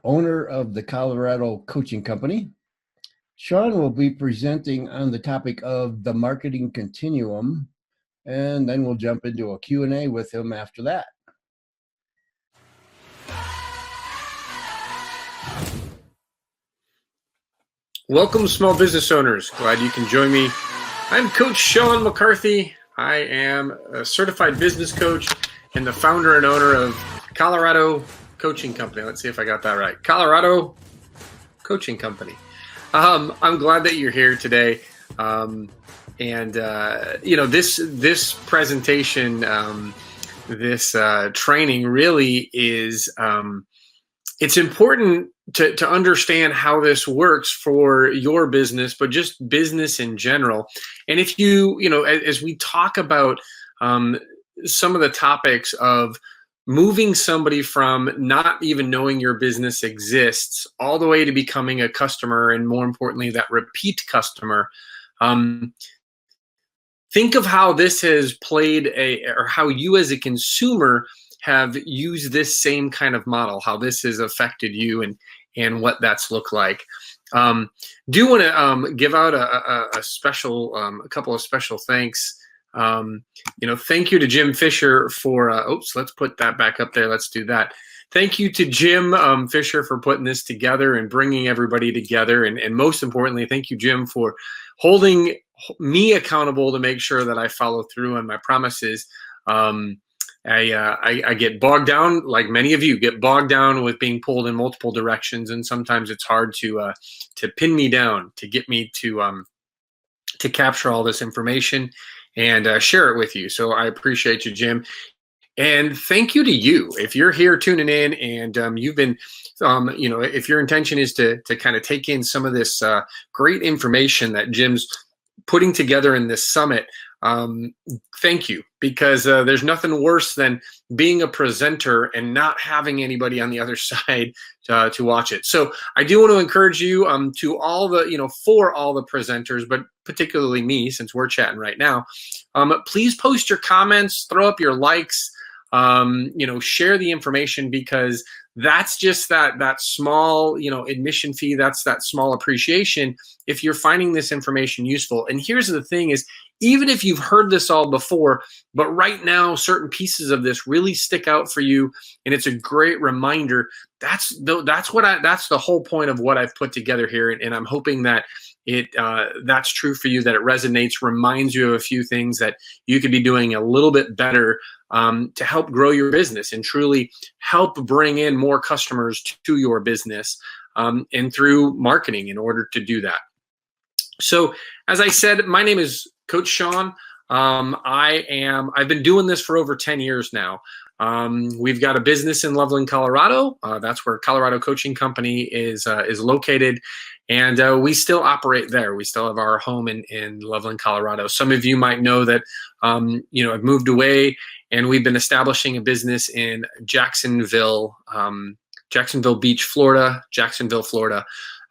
owner of the Colorado Coaching Company. Sean will be presenting on the topic of the marketing continuum, and then we'll jump into a Q&A with him after that. Welcome, small business owners. Glad you can join me. I'm Coach Sean McCarthy. I am a certified business coach and the founder and owner of Colorado Coaching Company. Let's see if I got that right. Colorado Coaching Company. I'm glad that you're here today. This presentation, this training really is, it's important to understand how this works for your business, but just business in general. And if as we talk about some of the topics of moving somebody from not even knowing your business exists all the way to becoming a customer, and more importantly, that repeat customer, think of how this has played or how you as a consumer have used this same kind of model, how this has affected you and what that's looked like. Do want to give out a couple of special thanks. Thank you to Jim Fisher for, let's put that back up there. Let's do that. Thank you to Jim Fisher for putting this together and bringing everybody together. And most importantly, thank you, Jim, for holding me accountable to make sure that I follow through on my promises. I get bogged down, like many of you get bogged down with being pulled in multiple directions, and sometimes it's hard to pin me down, to get me to capture all this information and share it with you. So I appreciate you, Jim, and thank you to you. If you're here tuning in and you've been, if your intention is to kind of take in some of this great information that Jim's putting together in this summit. Thank you, because there's nothing worse than being a presenter and not having anybody on the other side to watch it. So I do want to encourage you to all the, for all the presenters, but particularly me, since we're chatting right now, please post your comments, throw up your likes, share the information, because that's just that small, admission fee. That's that small appreciation if you're finding this information useful. And here's the thing is, even if you've heard this all before, but right now certain pieces of this really stick out for you, and it's a great reminder, that's the whole point of what I've put together here. And I'm hoping that that's true for you, that it resonates, reminds you of a few things that you could be doing a little bit better to help grow your business and truly help bring in more customers to your business and through marketing in order to do that. So as I said, my name is Coach Sean. I've been doing this for over 10 years now. We've got a business in Loveland, Colorado. That's where Colorado Coaching Company is located. And we still operate there. We still have our home in Loveland, Colorado. Some of you might know that, I've moved away, and we've been establishing a business in Jacksonville Beach, Florida,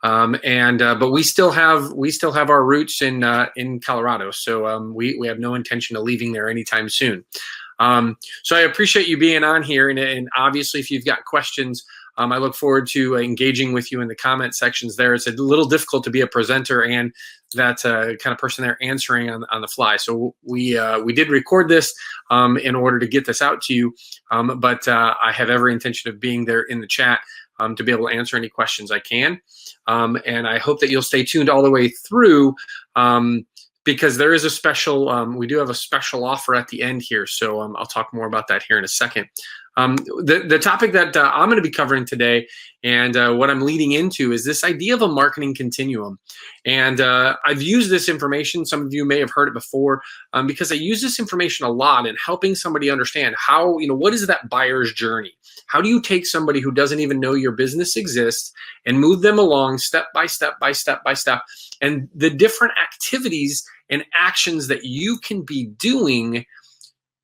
but we still have our roots in Colorado. So we have no intention of leaving there anytime soon. So I appreciate you being on here, and obviously if you've got questions, I look forward to engaging with you in the comment sections there. It's a little difficult to be a presenter and that kind of person there answering on the fly. So we did record this in order to get this out to you, but I have every intention of being there in the chat to be able to answer any questions I can. And I hope that you'll stay tuned all the way through, because there is a special, we do have a special offer at the end here. So I'll talk more about that here in a second. The topic that I'm going to be covering today and what I'm leading into is this idea of a marketing continuum. And I've used this information. Some of you may have heard it before because I use this information a lot in helping somebody understand how, what is that buyer's journey? How do you take somebody who doesn't even know your business exists and move them along step by step by step by step, and the different activities and actions that you can be doing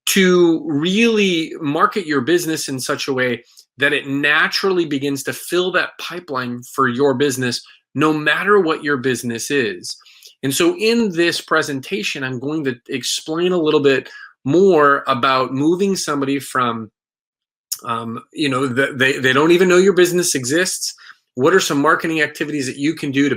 to really market your business in such a way that it naturally begins to fill that pipeline for your business, no matter what your business is. And so in this presentation, I'm going to explain a little bit more about moving somebody from They don't even know your business exists. What are some marketing activities that you can do to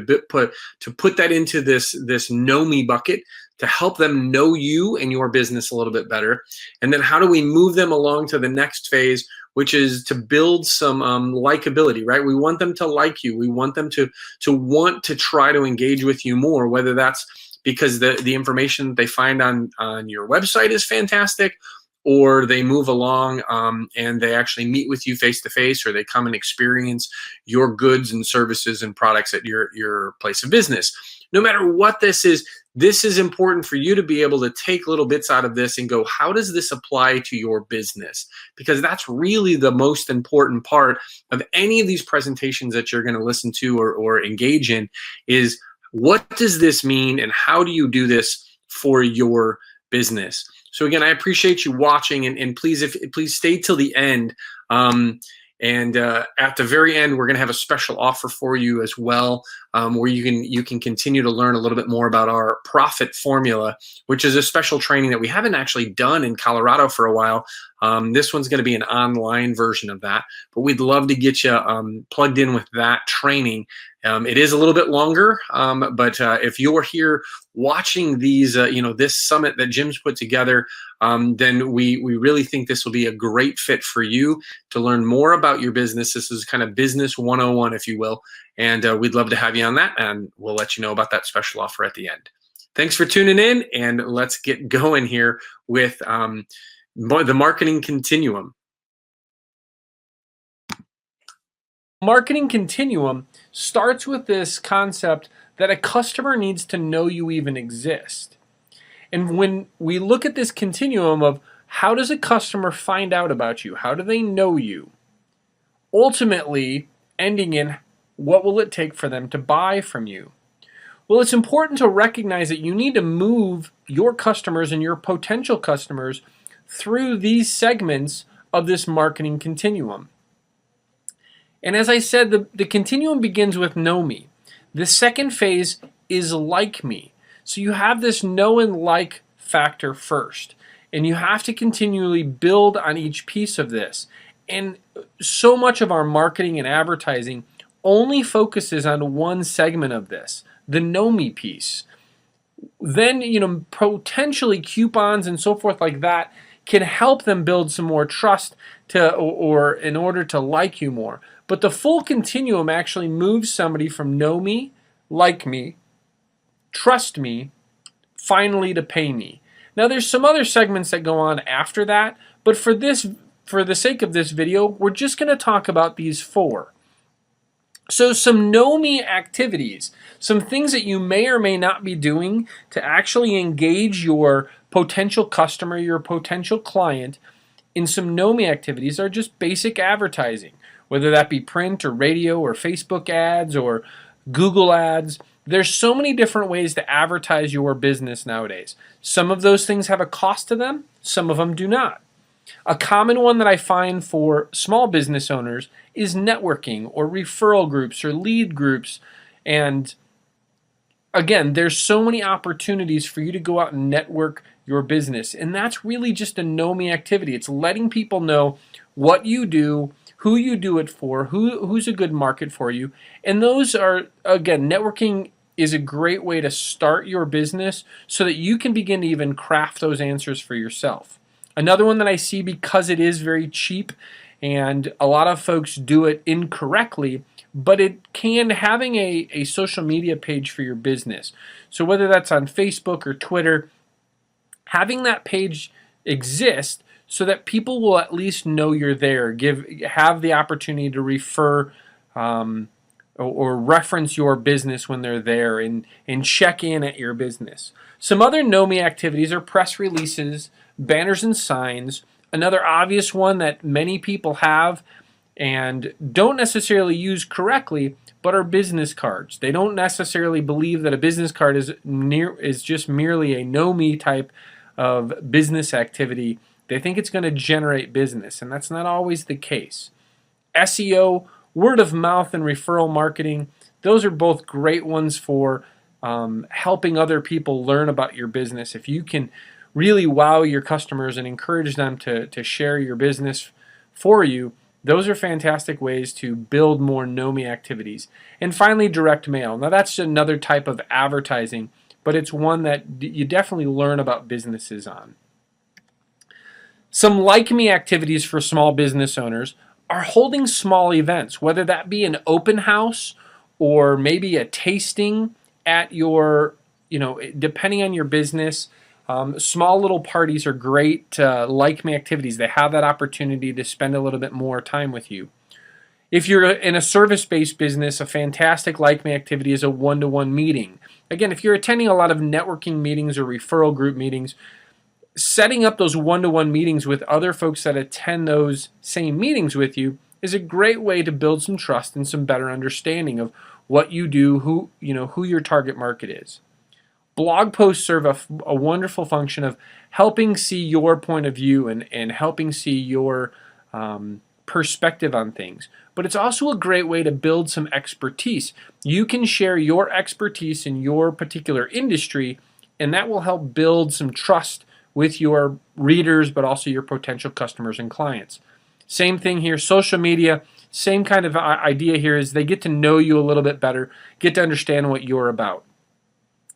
put that into this know me bucket to help them know you and your business a little bit better? And then how do we move them along to the next phase, which is to build some likability, right? We want them to like you. We want them to want to try to engage with you more, whether that's because the information that they find on your website is fantastic, or they move along and they actually meet with you face to face, or they come and experience your goods and services and products at your place of business. No matter what this is important for you to be able to take little bits out of this and go, how does this apply to your business? Because that's really the most important part of any of these presentations that you're going to listen to or engage in, is what does this mean and how do you do this for your business? So again, I appreciate you watching, and please stay till the end. And at the very end, we're going to have a special offer for you as well, where you can continue to learn a little bit more about our profit formula, which is a special training that we haven't actually done in Colorado for a while. This one's going to be an online version of that, but we'd love to get you plugged in with that training. It is a little bit longer, but if you're here watching these, this summit that Jim's put together, then we really think this will be a great fit for you to learn more about your business. This is kind of business 101, if you will, and we'd love to have you on that, and we'll let you know about that special offer at the end. Thanks for tuning in, and let's get going here with the marketing continuum. Marketing continuum starts with this concept that a customer needs to know you even exist. And when we look at this continuum of how does a customer find out about you, how do they know you, ultimately ending in what will it take for them to buy from you? Well, it's important to recognize that you need to move your customers and your potential customers through these segments of this marketing continuum. And as I said, the continuum begins with know me. The second phase is like me. So you have this know and like factor first, and you have to continually build on each piece of this. And so much of our marketing and advertising only focuses on one segment of this, the know me piece. Then, potentially coupons and so forth like that can help them build some more trust or in order to like you more. But the full continuum actually moves somebody from know me, like me, trust me, finally to pay me. Now there's some other segments that go on after that, but for the sake of this video, we're just going to talk about these four. So some know me activities, some things that you may or may not be doing to actually engage your potential customer, your potential client in some know me activities are just basic advertising, whether that be print or radio or Facebook ads or Google ads. There's so many different ways to advertise your business nowadays. Some of those things have a cost to them, some of them do not. A common one that I find for small business owners is networking or referral groups or lead groups. And again, there's so many opportunities for you to go out and network your business. And that's really just a know me activity. It's letting people know what you do, who you do it for, who's a good market for you. And those are, again, networking is a great way to start your business so that you can begin to even craft those answers for yourself. Another one that I see, because it is very cheap and a lot of folks do it incorrectly, but having a social media page for your business. So whether that's on Facebook or Twitter, having that page exist so that people will at least know you're there, have the opportunity to refer or reference your business when they're there and check in at your business. Some other know me activities are press releases, banners and signs. Another obvious one that many people have and don't necessarily use correctly, but are business cards. They don't necessarily believe that a business card is just merely a know me type of business activity. They think it's going to generate business, and that's not always the case. SEO, word of mouth, and referral marketing, those are both great ones for helping other people learn about your business. If you can really wow your customers and encourage them to share your business for you. Those are fantastic ways to build more Know Me activities. And finally, direct mail. Now that's another type of advertising, but it's one that you definitely learn about businesses on. Some Like Me activities for small business owners are holding small events, whether that be an open house or maybe a tasting at your, depending on your business. Small little parties are great Like Me activities. They have that opportunity to spend a little bit more time with you. If you're in a service-based business, a fantastic Like Me activity is a one-to-one meeting. Again, if you're attending a lot of networking meetings or referral group meetings, setting up those one-to-one meetings with other folks that attend those same meetings with you is a great way to build some trust and some better understanding of what you do, who your target market is. Blog posts serve a wonderful function of helping see your point of view and helping see your perspective on things. But it's also a great way to build some expertise. You can share your expertise in your particular industry, and that will help build some trust with your readers, but also your potential customers and clients. Same thing here, social media, same kind of idea here is they get to know you a little bit better, get to understand what you're about.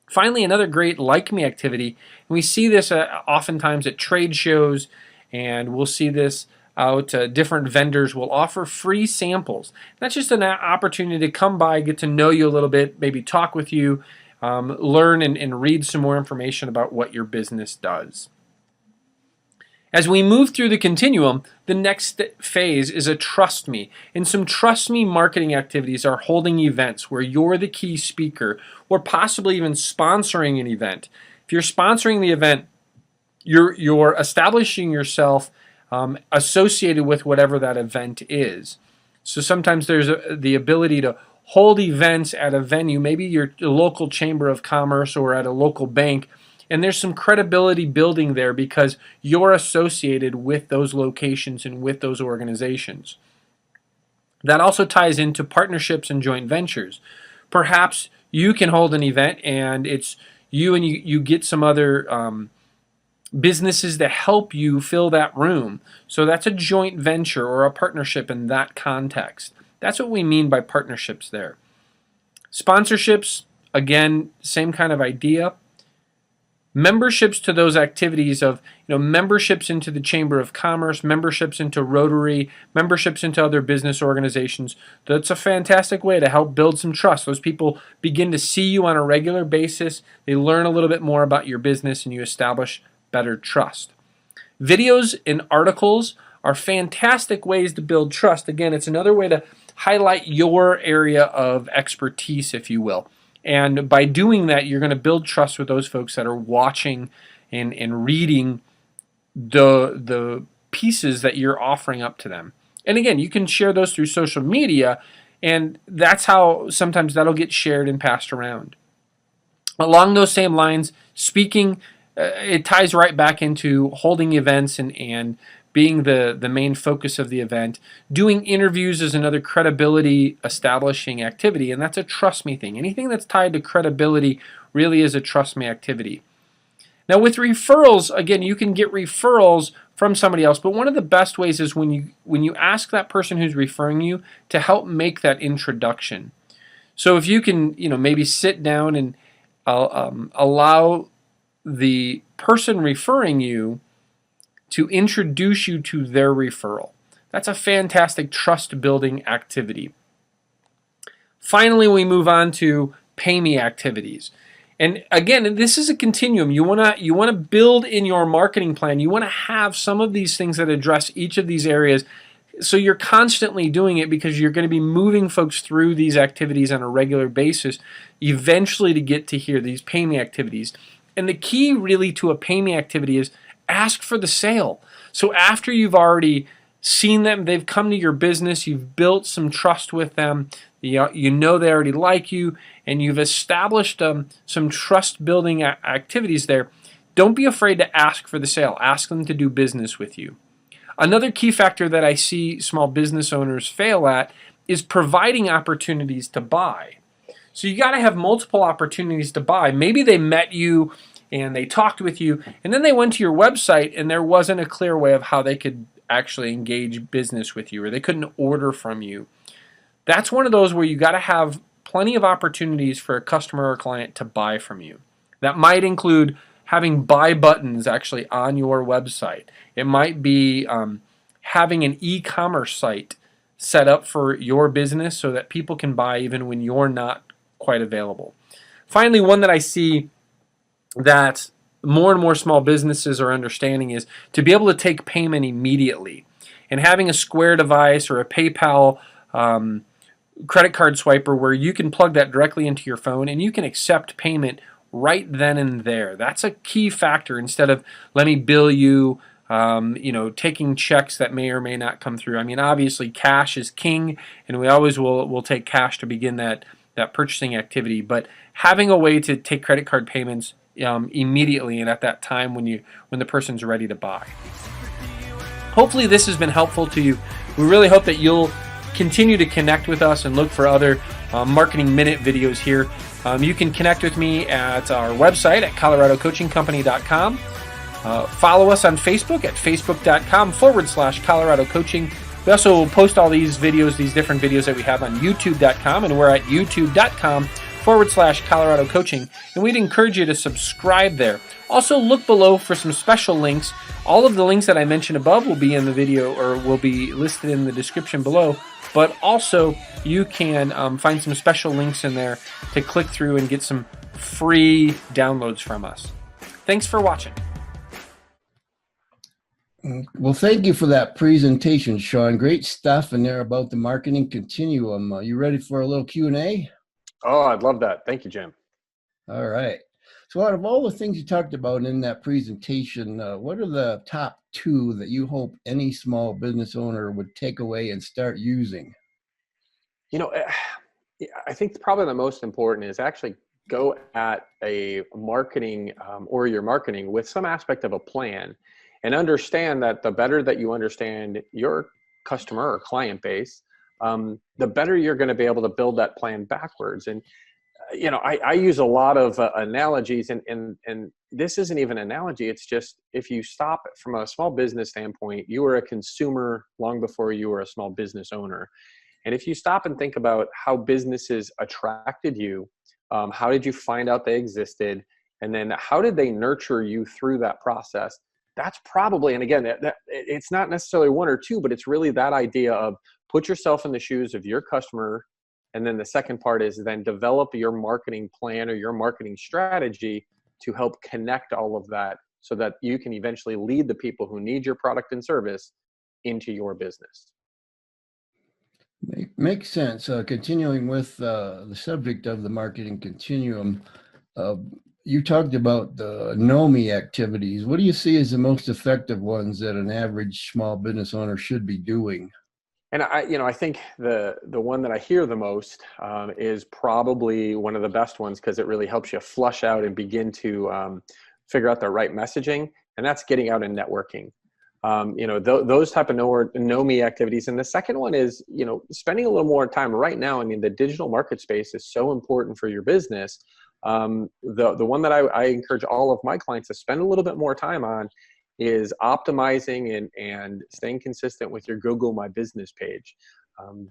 Finally, another great Like Me activity, and we see this oftentimes at trade shows, and we'll see this out. Different vendors will offer free samples. That's just an opportunity to come by, get to know you a little bit, maybe talk with you, learn and read some more information about what your business does. As we move through the continuum, the next phase is a Trust Me. And some Trust Me marketing activities are holding events where you're the key speaker or possibly even sponsoring an event. If you're sponsoring the event, you're establishing yourself associated with whatever that event is. So sometimes there's the ability to hold events at a venue, maybe your local chamber of commerce or at a local bank, and there's some credibility building there because you're associated with those locations and with those organizations. That also ties into partnerships and joint ventures. Perhaps you can hold an event and it's you and you get some other businesses to help you fill that room. So that's a joint venture or a partnership in that context. That's what we mean by partnerships there. Sponsorships, again, same kind of idea. Memberships to those activities of, memberships into the Chamber of Commerce, memberships into Rotary, memberships into other business organizations. That's a fantastic way to help build some trust. Those people begin to see you on a regular basis. They learn a little bit more about your business and you establish better trust. Videos and articles are fantastic ways to build trust. Again, it's another way to highlight your area of expertise, if you will. And by doing that, you're going to build trust with those folks that are watching and reading the pieces that you're offering up to them. And again, you can share those through social media, and that's how sometimes that'll get shared and passed around. Along those same lines, speaking, it ties right back into holding events and being the main focus of the event. Doing interviews is another credibility establishing activity, and that's a Trust Me thing. Anything that's tied to credibility really is a Trust Me activity. Now with referrals, again, you can get referrals from somebody else, but one of the best ways is when you ask that person who's referring you to help make that introduction. So if you can, maybe sit down and allow the person referring you to introduce you to their referral. That's a fantastic trust building activity. Finally, we move on to Pay Me activities. And again, this is a continuum. You want to build in your marketing plan. You want to have some of these things that address each of these areas. So you're constantly doing it because you're going to be moving folks through these activities on a regular basis, eventually to get to here, these Pay Me activities. And the key really to a Pay Me activity is ask for the sale. So after you've already seen them, they've come to your business, you've built some trust with them, you know they already like you, and you've established some trust building activities there, don't be afraid to ask for the sale. Ask them to do business with you. Another key factor that I see small business owners fail at is providing opportunities to buy. So you got to have multiple opportunities to buy. Maybe they met you and they talked with you, and then they went to your website and there wasn't a clear way of how they could actually engage business with you, or they couldn't order from you. That's one of those where you got to have plenty of opportunities for a customer or client to buy from you. That might include having buy buttons actually on your website. It might be having an e-commerce site set up for your business so that people can buy even when you're not quite available. Finally, one that I see that more and more small businesses are understanding is to be able to take payment immediately. And having a Square device or a PayPal credit card swiper where you can plug that directly into your phone and you can accept payment right then and there. That's a key factor instead of let me bill you, taking checks that may or may not come through. I mean, obviously cash is king, and we always will take cash to begin that purchasing activity. But having a way to take credit card payments immediately and at that time when the person's ready to buy. Hopefully this has been helpful to you. We really hope that you'll continue to connect with us and look for other Marketing Minute videos here. You can connect with me at our website at coloradocoachingcompany.com. Follow us on Facebook at facebook.com/Colorado Coaching. We also post all these videos, these different videos that we have on youtube.com, and we're at youtube.com/Colorado Coaching. And we'd encourage you to subscribe there. Also, look below for some special links. All of the links that I mentioned above will be in the video or will be listed in the description below. But also, you can find some special links in there to click through and get some free downloads from us. Thanks for watching. Well, thank you for that presentation, Sean. Great stuff in there about the marketing continuum. You ready for a little Q&A? Oh, I'd love that. Thank you, Jim. All right. So out of all the things you talked about in that presentation, what are the top 2 that you hope any small business owner would take away and start using? I think probably the most important is actually go at a marketing or your marketing with some aspect of a plan, and understand that the better that you understand your customer or client base, the better you're going to be able to build that plan backwards. And I use a lot of analogies, and this isn't even an analogy. It's just, if you stop from a small business standpoint, you were a consumer long before you were a small business owner. And if you stop and think about how businesses attracted you, how did you find out they existed? And then how did they nurture you through that process? That's probably, and again, it's not necessarily 1 or 2, but it's really that idea of put yourself in the shoes of your customer. And then the second part is then develop your marketing plan or your marketing strategy to help connect all of that so that you can eventually lead the people who need your product and service into your business. Makes sense. Continuing with the subject of the marketing continuum, you talked about the NOMI activities. What do you see as the most effective ones that an average small business owner should be doing? And I think the one that I hear the most is probably one of the best ones, because it really helps you flush out and begin to figure out the right messaging, and that's getting out and networking. Those type of know-me activities. And the second one is, spending a little more time right now. I mean, the digital market space is so important for your business. The one that I encourage all of my clients to spend a little bit more time on is optimizing and staying consistent with your Google My Business page.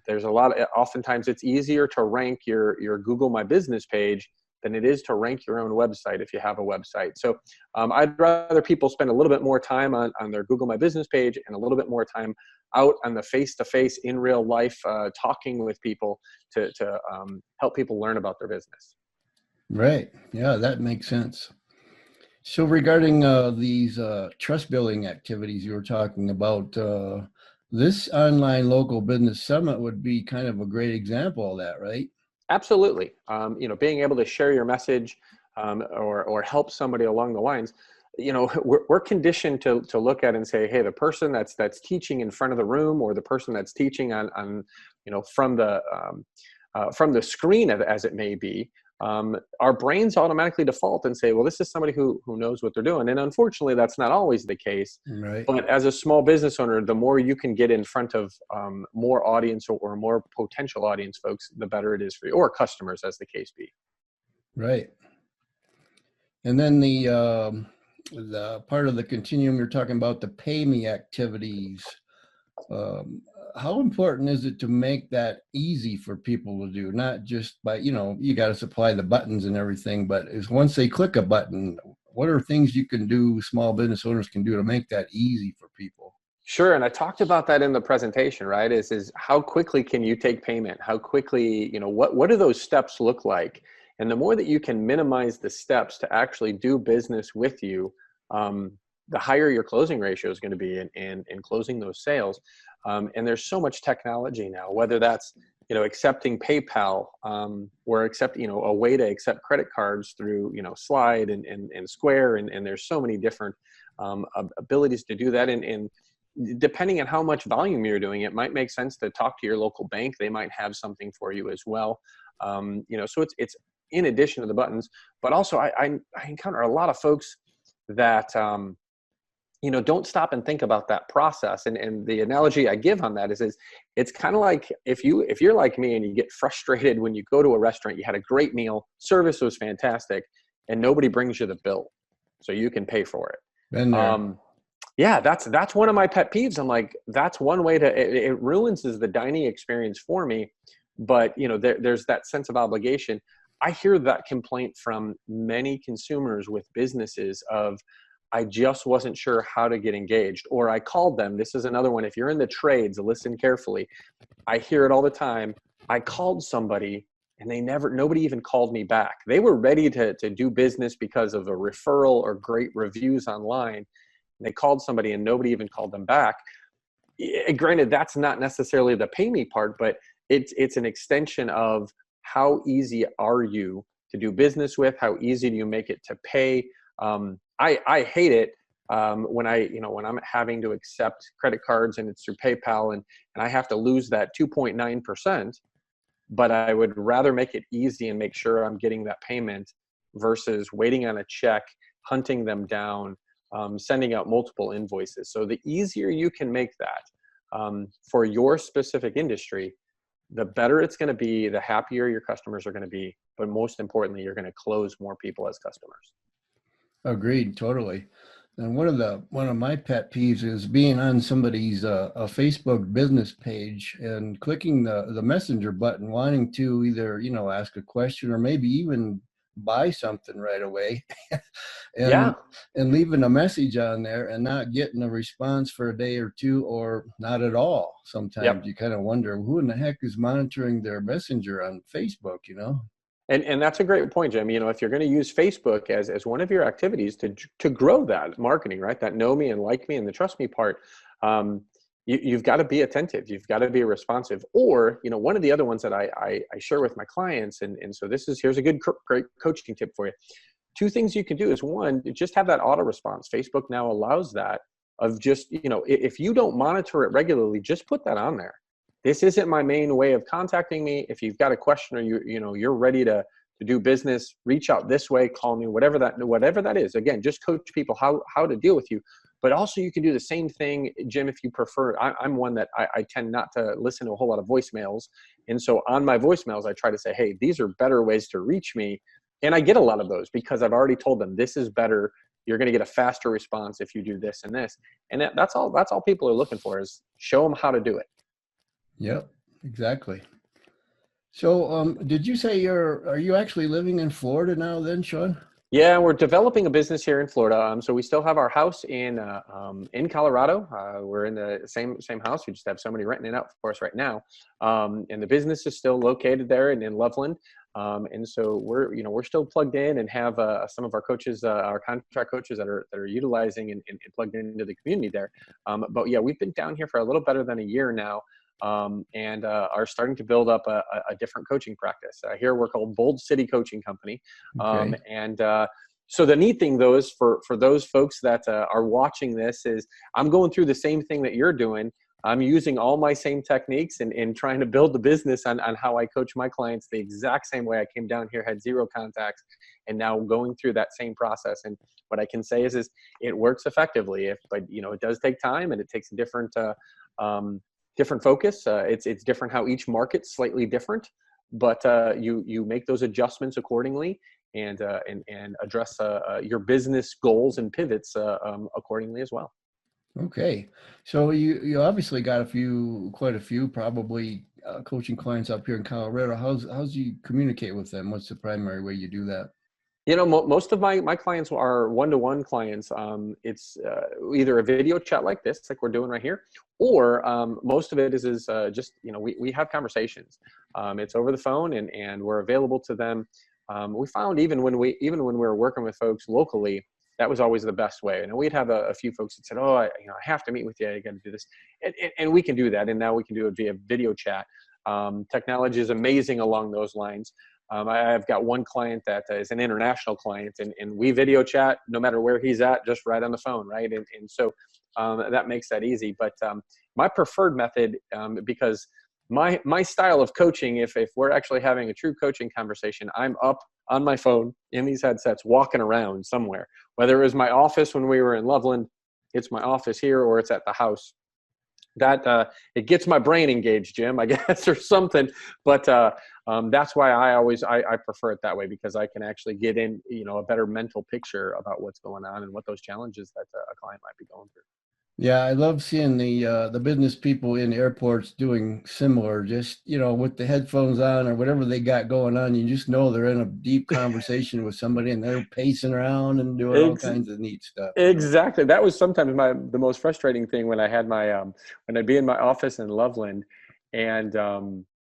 There's oftentimes it's easier to rank your Google My Business page than it is to rank your own website if you have a website. So I'd rather people spend a little bit more time on their Google My Business page and a little bit more time out on the face-to-face in real life, talking with people to help people learn about their business. Right. Yeah, that makes sense. So regarding these trust building activities you were talking about, this online local business summit would be kind of a great example of that, right? Absolutely. Being able to share your message or help somebody along the lines, we're conditioned to look at and say, hey, the person that's teaching in front of the room, or the person that's teaching on from the screen, as it may be, our brains automatically default and say, well, this is somebody who knows what they're doing. And unfortunately, that's not always the case. Right. But as a small business owner, the more you can get in front of more audience or more potential audience folks, the better it is for you, or customers, as the case be. Right. And then the part of the continuum you're talking about, the pay me activities. Um, how important is it to make that easy for people to do? Not just by, you got to supply the buttons and everything, but is once they click a button, what are things you can do, small business owners can do to make that easy for people? Sure, and I talked about that in the presentation, right? Is how quickly can you take payment? How quickly, what do those steps look like? And the more that you can minimize the steps to actually do business with you, the higher your closing ratio is going to be in closing those sales. And there's so much technology now, whether that's accepting PayPal, or a way to accept credit cards through Slide and Square, and there's so many different abilities to do that. And depending on how much volume you're doing, it might make sense to talk to your local bank. They might have something for you as well. So it's in addition to the buttons, but also I encounter a lot of folks that, don't stop and think about that process. And the analogy I give on that is it's kind of like if you're like me and you get frustrated when you go to a restaurant, you had a great meal, service was fantastic, and nobody brings you the bill so you can pay for it. Been there. Yeah, that's one of my pet peeves. I'm like, that's one way it ruins the dining experience for me. But there's that sense of obligation. I hear that complaint from many consumers with businesses of, I just wasn't sure how to get engaged, or I called them. This is another one. If you're in the trades, listen carefully. I hear it all the time. I called somebody and nobody even called me back. They were ready to do business because of a referral or great reviews online. They called somebody and nobody even called them back. Granted, that's not necessarily the pay me part, but it's an extension of how easy are you to do business with? How easy do you make it to pay? I hate it when I'm having to accept credit cards and it's through PayPal and I have to lose that 2.9%. But I would rather make it easy and make sure I'm getting that payment versus waiting on a check, hunting them down, sending out multiple invoices. So the easier you can make that for your specific industry, the better it's going to be, the happier your customers are going to be, but most importantly, you're going to close more people as customers. Agreed, totally. And one of my pet peeves is being on somebody's a Facebook business page and clicking the messenger button, wanting to either ask a question or maybe even buy something right away, and leaving a message on there and not getting a response for a day or two, or not at all. Sometimes you kind of wonder who in the heck is monitoring their messenger on Facebook, And that's a great point, Jim. If you're going to use Facebook as one of your activities to grow that marketing, right? That know me and like me and the trust me part, you've got to be attentive. You've got to be responsive. Or, one of the other ones that I share with my clients, and so here's a great coaching tip for you. Two things you can do is, one, just have that auto response. Facebook now allows that of just, if you don't monitor it regularly, just put that on there. This isn't my main way of contacting me. If you've got a question or you're ready to do business, reach out this way, call me, whatever that is. Again, just coach people how to deal with you. But also you can do the same thing, Jim, if you prefer. I'm one that I tend not to listen to a whole lot of voicemails. And so on my voicemails, I try to say, hey, these are better ways to reach me. And I get a lot of those because I've already told them this is better. You're going to get a faster response if you do this and this. And that's all people are looking for, is show them how to do it. Yep, exactly. So, did you say are you actually living in Florida now then, Sean? Yeah, we're developing a business here in Florida. So we still have our house in Colorado. We're in the same house. We just have somebody renting it out for us right now. And the business is still located there in Loveland. And so we're still plugged in and have some of our coaches, our contract coaches that are utilizing and plugged into the community there. But yeah, we've been down here for a little better than a year now. And are starting to build up a different coaching practice. Here we're called Bold City Coaching Company. Okay. So the neat thing, though, is for those folks that are watching this, is I'm going through the same thing that you're doing. I'm using all my same techniques and trying to build the business on how I coach my clients the exact same way. I came down here, had zero contacts, and now going through that same process. And what I can say is it works effectively. But it does take time, and it takes a different focus. It's different how each market's slightly different, but you make those adjustments accordingly and address your business goals and pivots accordingly as well. Okay. So you obviously got quite a few probably coaching clients up here in Colorado. How's you communicate with them? What's the primary way you do that? Most of my clients are one-to-one clients. It's either a video chat like this, like we're doing right here, or most of it is just, we have conversations. It's over the phone, and we're available to them. We found even when we were working with folks locally, that was always the best way. And we'd have a few folks that said, "Oh, I have to meet with you. I got to do this," and we can do that. And now we can do it via video chat. Technology is amazing along those lines. I've got one client that is an international client, and we video chat no matter where he's at, just right on the phone, right? And so that makes that easy. But my preferred method, because my style of coaching, if we're actually having a true coaching conversation, I'm up on my phone in these headsets, walking around somewhere. Whether it was my office when we were in Loveland, it's my office here, or it's at the house. That it gets my brain engaged, Jim, I guess, or something. But that's why I prefer it that way, because I can actually get in, a better mental picture about what's going on and what those challenges that a client might be going through. Yeah, I love seeing the business people in airports doing similar, just with the headphones on or whatever they got going on. You just know they're in a deep conversation with somebody, and they're pacing around and doing all Ex- kinds of neat stuff. Exactly. That was sometimes the most frustrating thing when I had when I'd be in my office in Loveland, and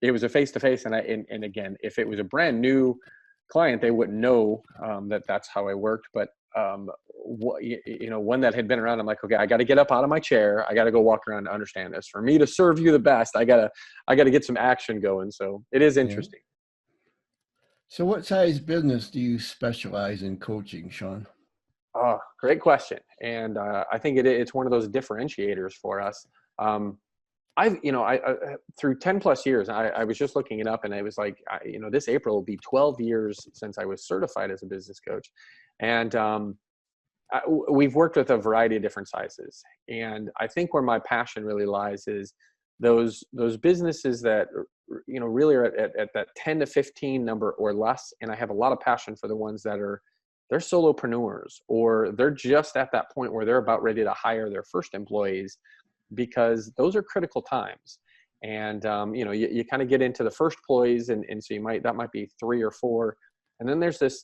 it was a face to face. And again, if it was a brand new client, they wouldn't know that that's how I worked. But one that had been around, I'm like, okay, I got to get up out of my chair. I got to go walk around to understand this. For me to serve you the best, I gotta get some action going. So it is Yeah. interesting. So what size business do you specialize in coaching, Sean? Oh, great question. And I think it's one of those differentiators for us. I through 10 plus years, I was just looking it up, and I was like, this April will be 12 years since I was certified as a business coach. And we've worked with a variety of different sizes. And I think where my passion really lies is those businesses that, really are at that 10 to 15 number or less. And I have a lot of passion for the ones that they're solopreneurs, or they're just at that point where they're about ready to hire their first employees, because those are critical times. And you kind of get into the first employees, and so that might be 3 or 4, and then there's this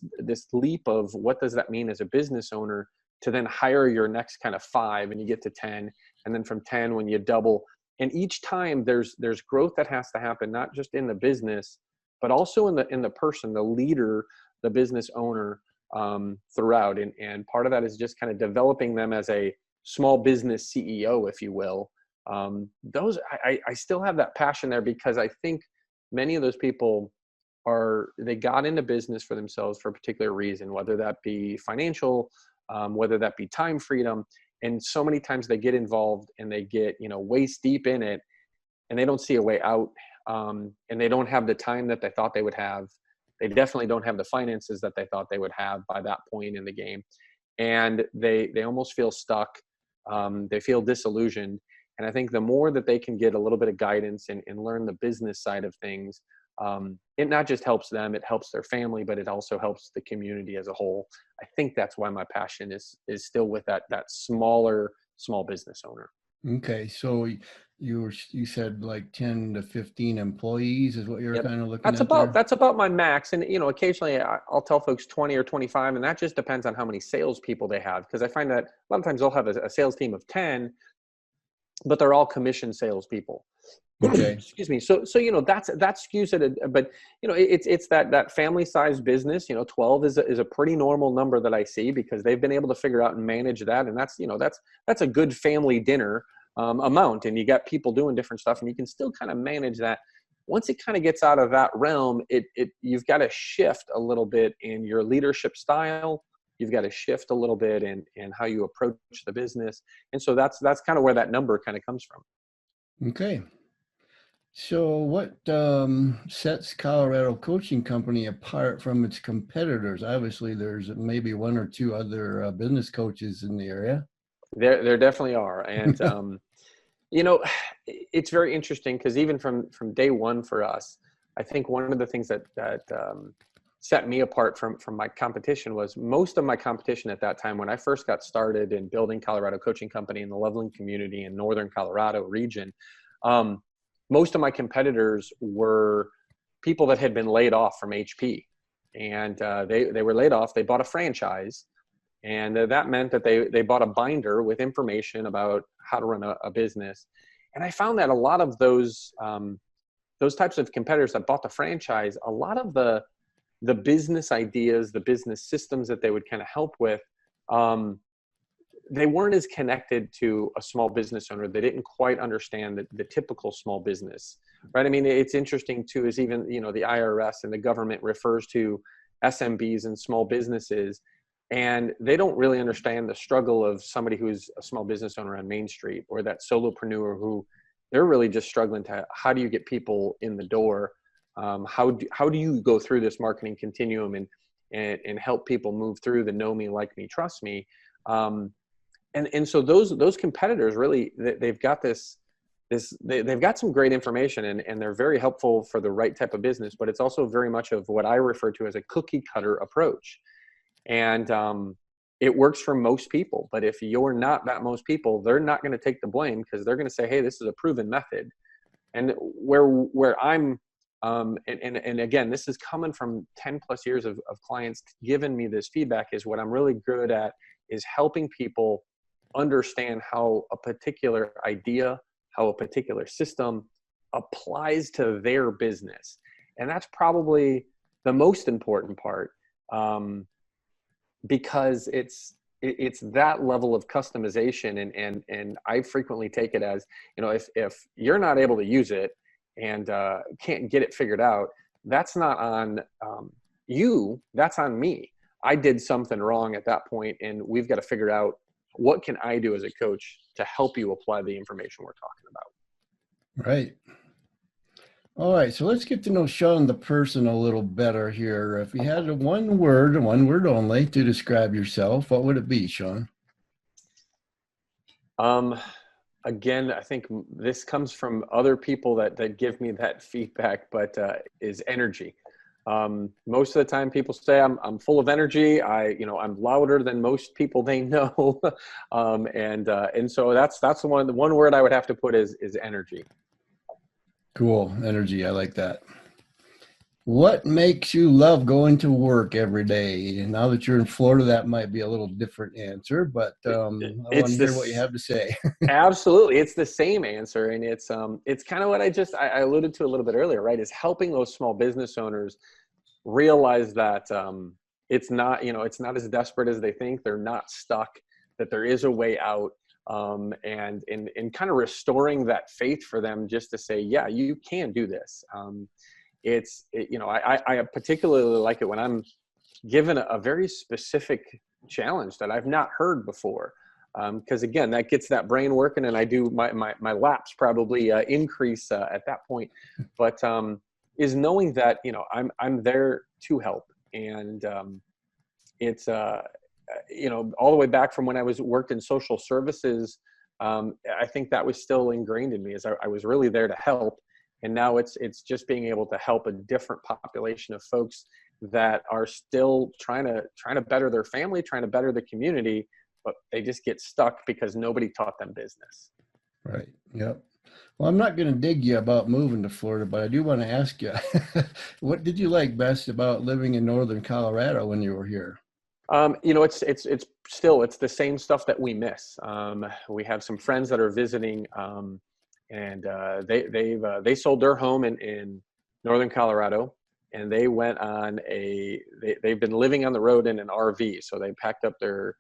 leap of what does that mean as a business owner to then hire your next kind of 5, and you get to 10, and then from 10 when you double. And each time there's growth that has to happen, not just in the business, but also in the person, the leader, the business owner, throughout. And part of that is just kind of developing them as a small business CEO, if you will. I still have that passion there, because I think many of those people they got into business for themselves for a particular reason, whether that be financial, whether that be time freedom. And so many times they get involved and they get, waist deep in it, and they don't see a way out. And they don't have the time that they thought they would have. They definitely don't have the finances that they thought they would have by that point in the game. And they almost feel stuck. They feel disillusioned. And I think the more that they can get a little bit of guidance and learn the business side of things, it not just helps them, it helps their family, but it also helps the community as a whole. I think that's why my passion is still with that smaller small business owner. Okay, so you said like 10 to 15 employees is what you're Yep. kind of looking at there? That's about my max. And, occasionally I'll tell folks 20 or 25, and that just depends on how many salespeople they have. Because I find that a lot of times they'll have a sales team of 10, but they're all commission salespeople. Okay. Excuse me. So that skews it. But it's that family sized business. 12 is a pretty normal number that I see, because they've been able to figure out and manage that, and that's a good family dinner amount. And you got people doing different stuff, and you can still kind of manage that. Once it kind of gets out of that realm, you've got to shift a little bit in your leadership style. You've got to shift a little bit in how you approach the business. And so that's kind of where that number kind of comes from. Okay. So what sets Colorado Coaching Company apart from its competitors? Obviously, there's maybe 1 or 2 other business coaches in the area. There definitely are. And, it's very interesting, because even from day one for us, I think one of the things that set me apart from my competition was most of my competition at that time when I first got started in building Colorado Coaching Company in the Loveland community in Northern Colorado region. Most of my competitors were people that had been laid off from HP, and they were laid off. They bought a franchise, and that meant that they bought a binder with information about how to run a business. And I found that a lot of those types of competitors that bought the franchise, a lot of the business ideas, the business systems that they would kind of help with, they weren't as connected to a small business owner. They didn't quite understand the typical small business, right? I mean, it's interesting too, is even, the IRS and the government refers to SMBs and small businesses, and they don't really understand the struggle of somebody who's a small business owner on Main Street, or that solopreneur who they're really just struggling to, how do you get people in the door? How do you go through this marketing continuum and help people move through the know me, like me, trust me? And so those competitors really, they've got they've got some great information, and they're very helpful for the right type of business, but it's also very much of what I refer to as a cookie cutter approach. And it works for most people, but if you're not that most people, they're not going to take the blame, because they're going to say, hey, this is a proven method. And where I'm, and again, this is coming from 10 plus years of clients giving me this feedback, is what I'm really good at is helping people understand how a particular idea, how a particular system applies to their business. And that's probably the most important part, because it's that level of customization. And I frequently take it as, if you're not able to use it and can't get it figured out, that's not on you, that's on me. I did something wrong at that point, and we've got to figure out, what can I do as a coach to help you apply the information we're talking about? Right. All right. So let's get to know Sean, the person, a little better here. If you had one word only to describe yourself, what would it be, Sean? Again, I think this comes from other people that give me that feedback, but is energy. Most of the time people say I'm full of energy. I'm louder than most people they know. And so that's the one word I would have to put is energy. Cool. Energy. I like that. What makes you love going to work every day? Now that you're in Florida, that might be a little different answer, but I want to hear what you have to say. Absolutely. It's the same answer. And it's kind of what I alluded to a little bit earlier, right? Is helping those small business owners realize that it's not as desperate as they think. They're not stuck, that there is a way out, and kind of restoring that faith for them, just to say, yeah, you can do this. I particularly like it when I'm given a very specific challenge that I've not heard before. Because again, that gets that brain working, and I do my laps probably increase at that point. But is knowing that I'm there to help, and it's all the way back from when I worked in social services. I think that was still ingrained in me, as I was really there to help, and now it's just being able to help a different population of folks that are still trying to better their family, trying to better the community, but they just get stuck because nobody taught them business. Right. Yep. Well, I'm not going to dig you about moving to Florida, but I do want to ask you, what did you like best about living in Northern Colorado when you were here? It's still the same stuff that we miss. We have some friends that are visiting, and they sold their home in Northern Colorado, and they went on they've been living on the road in an RV. So they packed up their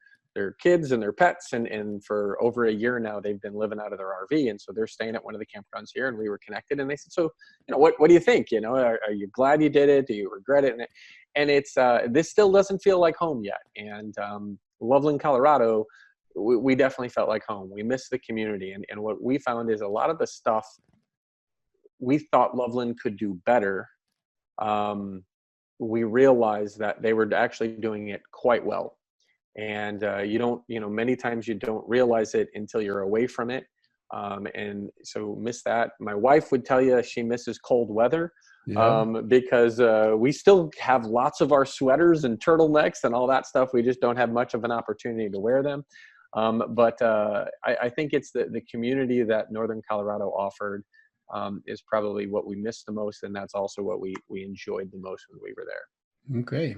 kids and their pets, and for over a year now, they've been living out of their RV. And so they're staying at one of the campgrounds here, and we were connected, and they said, so, what do you think? Are you glad you did it? Do you regret it? And it's, this still doesn't feel like home yet. And Loveland, Colorado, we definitely felt like home. We miss the community. And what we found is a lot of the stuff we thought Loveland could do better. We realized that they were actually doing it quite well. And many times you don't realize it until you're away from it. And so miss that. My wife would tell you she misses cold weather. Yeah. because we still have lots of our sweaters and turtlenecks and all that stuff. We just don't have much of an opportunity to wear them. But I think it's the community that Northern Colorado offered is probably what we missed the most. And that's also what we enjoyed the most when we were there. Okay.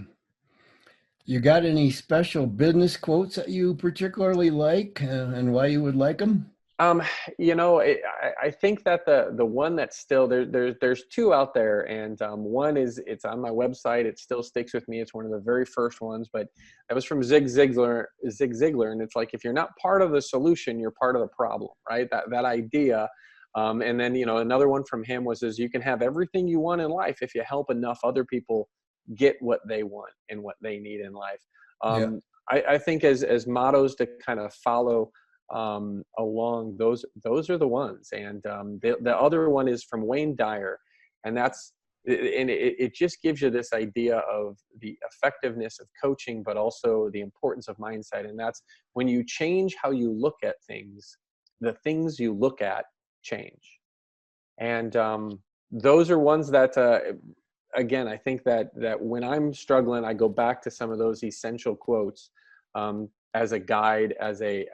You got any special business quotes that you particularly like and why you would like them? I think that the one that's still there's two out there, and one is, it's on my website. It still sticks with me. It's one of the very first ones, but that was from Zig Ziglar, and it's like, if you're not part of the solution, you're part of the problem, right? That idea. And then, another one from him is you can have everything you want in life if you help enough other people get what they want and what they need in life. Yeah. I think as mottos to kind of follow along, those are the ones. And the other one is from Wayne Dyer, and it just gives you this idea of the effectiveness of coaching, but also the importance of mindset. And that's, when you change how you look at things, the things you look at change. And those are ones that again, I think that when I'm struggling, I go back to some of those essential quotes as a guide, as a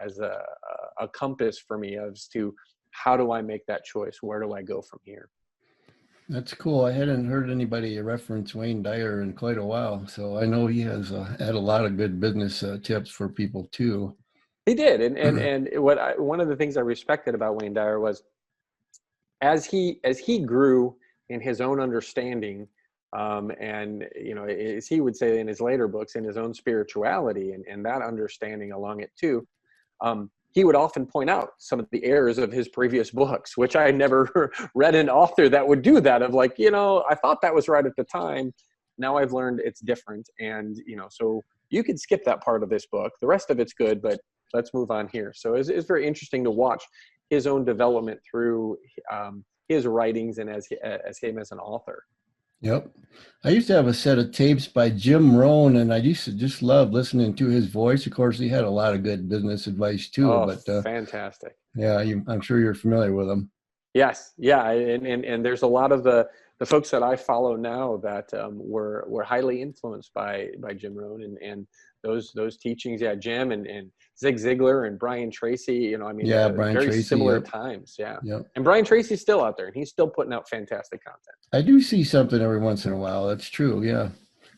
compass for me as to how do I make that choice? Where do I go from here? That's cool. I hadn't heard anybody reference Wayne Dyer in quite a while, so I know he has had a lot of good business tips for people too. He did, and one of the things I respected about Wayne Dyer was, as he grew in his own understanding, and as he would say in his later books, in his own spirituality and that understanding along it too, he would often point out some of the errors of his previous books, which I never read an author that would do that, of like, I thought that was right at the time. Now I've learned it's different. And, so you could skip that part of this book. The rest of it's good, but let's move on here. So it's very interesting to watch his own development through his writings and as him as an author. Yep. I used to have a set of tapes by Jim Rohn, and I used to just love listening to his voice. Of course, he had a lot of good business advice too. Oh, but fantastic. Yeah, I'm sure you're familiar with him. Yes. Yeah. And there's a lot of the folks that I follow now that were highly influenced by Jim Rohn and those teachings. Yeah. Jim and Zig Ziglar and Brian Tracy, Yeah, Brian very Tracy, similar yep. times. Yeah. Yep. And Brian Tracy's still out there, and he's still putting out fantastic content. I do see something every once in a while. That's true. Yeah,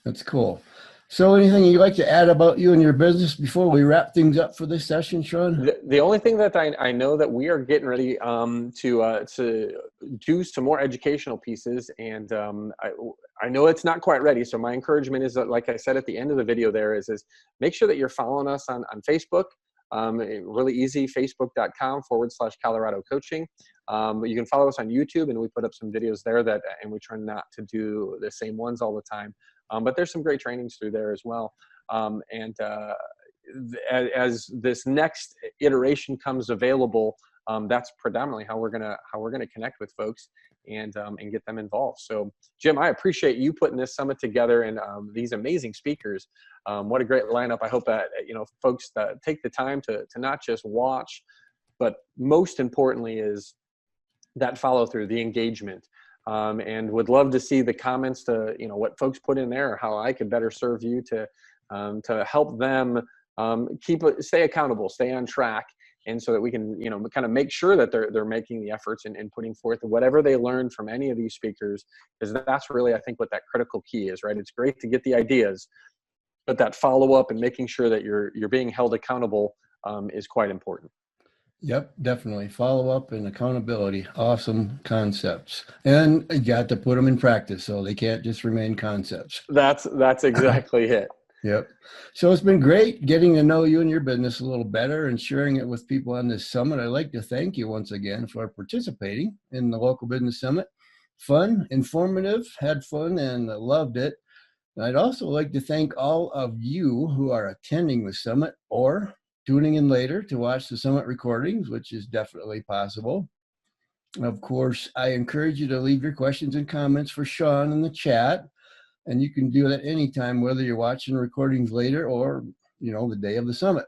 that's cool. So anything you'd like to add about you and your business before we wrap things up for this session, Sean? The only thing that I know that we are getting ready to do some more educational pieces, and I know it's not quite ready. So my encouragement is that, like I said at the end of the video, there is make sure that you're following us on Facebook. Really easy, facebook.com/Colorado Coaching. You can follow us on YouTube, and we put up some videos there and we try not to do the same ones all the time. But there's some great trainings through there as well. As this next iteration comes available, that's predominantly how we're gonna connect with folks and get them involved. So, Jim, I appreciate you putting this summit together and these amazing speakers. What a great lineup! I hope that folks take the time to not just watch, but most importantly is that follow through, the engagement. And would love to see the comments to what folks put in there, or how I could better serve you to help them stay accountable, stay on track, and so that we can kind of make sure that they're making the efforts and putting forth whatever they learn from any of these speakers, because that's really, I think, what that critical key is, right? It's great to get the ideas, but that follow up and making sure that you're being held accountable is quite important. Yep, definitely. Follow up and accountability. Awesome concepts. And you got to put them in practice, so they can't just remain concepts. That's exactly it. Yep. So it's been great getting to know you and your business a little better and sharing it with people on this summit. I'd like to thank you once again for participating in the Local Business Summit. Fun, informative, had fun, and loved it. And I'd also like to thank all of you who are attending the summit or tuning in later to watch the summit recordings, which is definitely possible. Of course, I encourage you to leave your questions and comments for Sean in the chat, and you can do that anytime, whether you're watching recordings later or the day of the summit.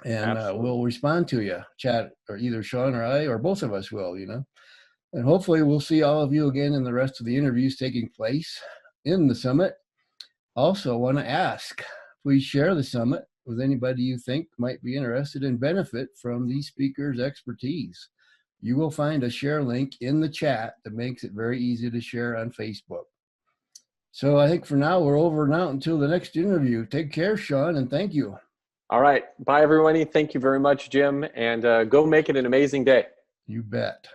And we'll respond to you, chat, or either Sean or I or both of us will. And hopefully we'll see all of you again in the rest of the interviews taking place in the summit. Also want to ask, please share the summit with anybody you think might be interested and benefit from these speakers' expertise. You will find a share link in the chat that makes it very easy to share on Facebook. So I think for now, we're over and out until the next interview. Take care, Sean, and thank you. All right. Bye, everybody. Thank you very much, Jim. And go make it an amazing day. You bet.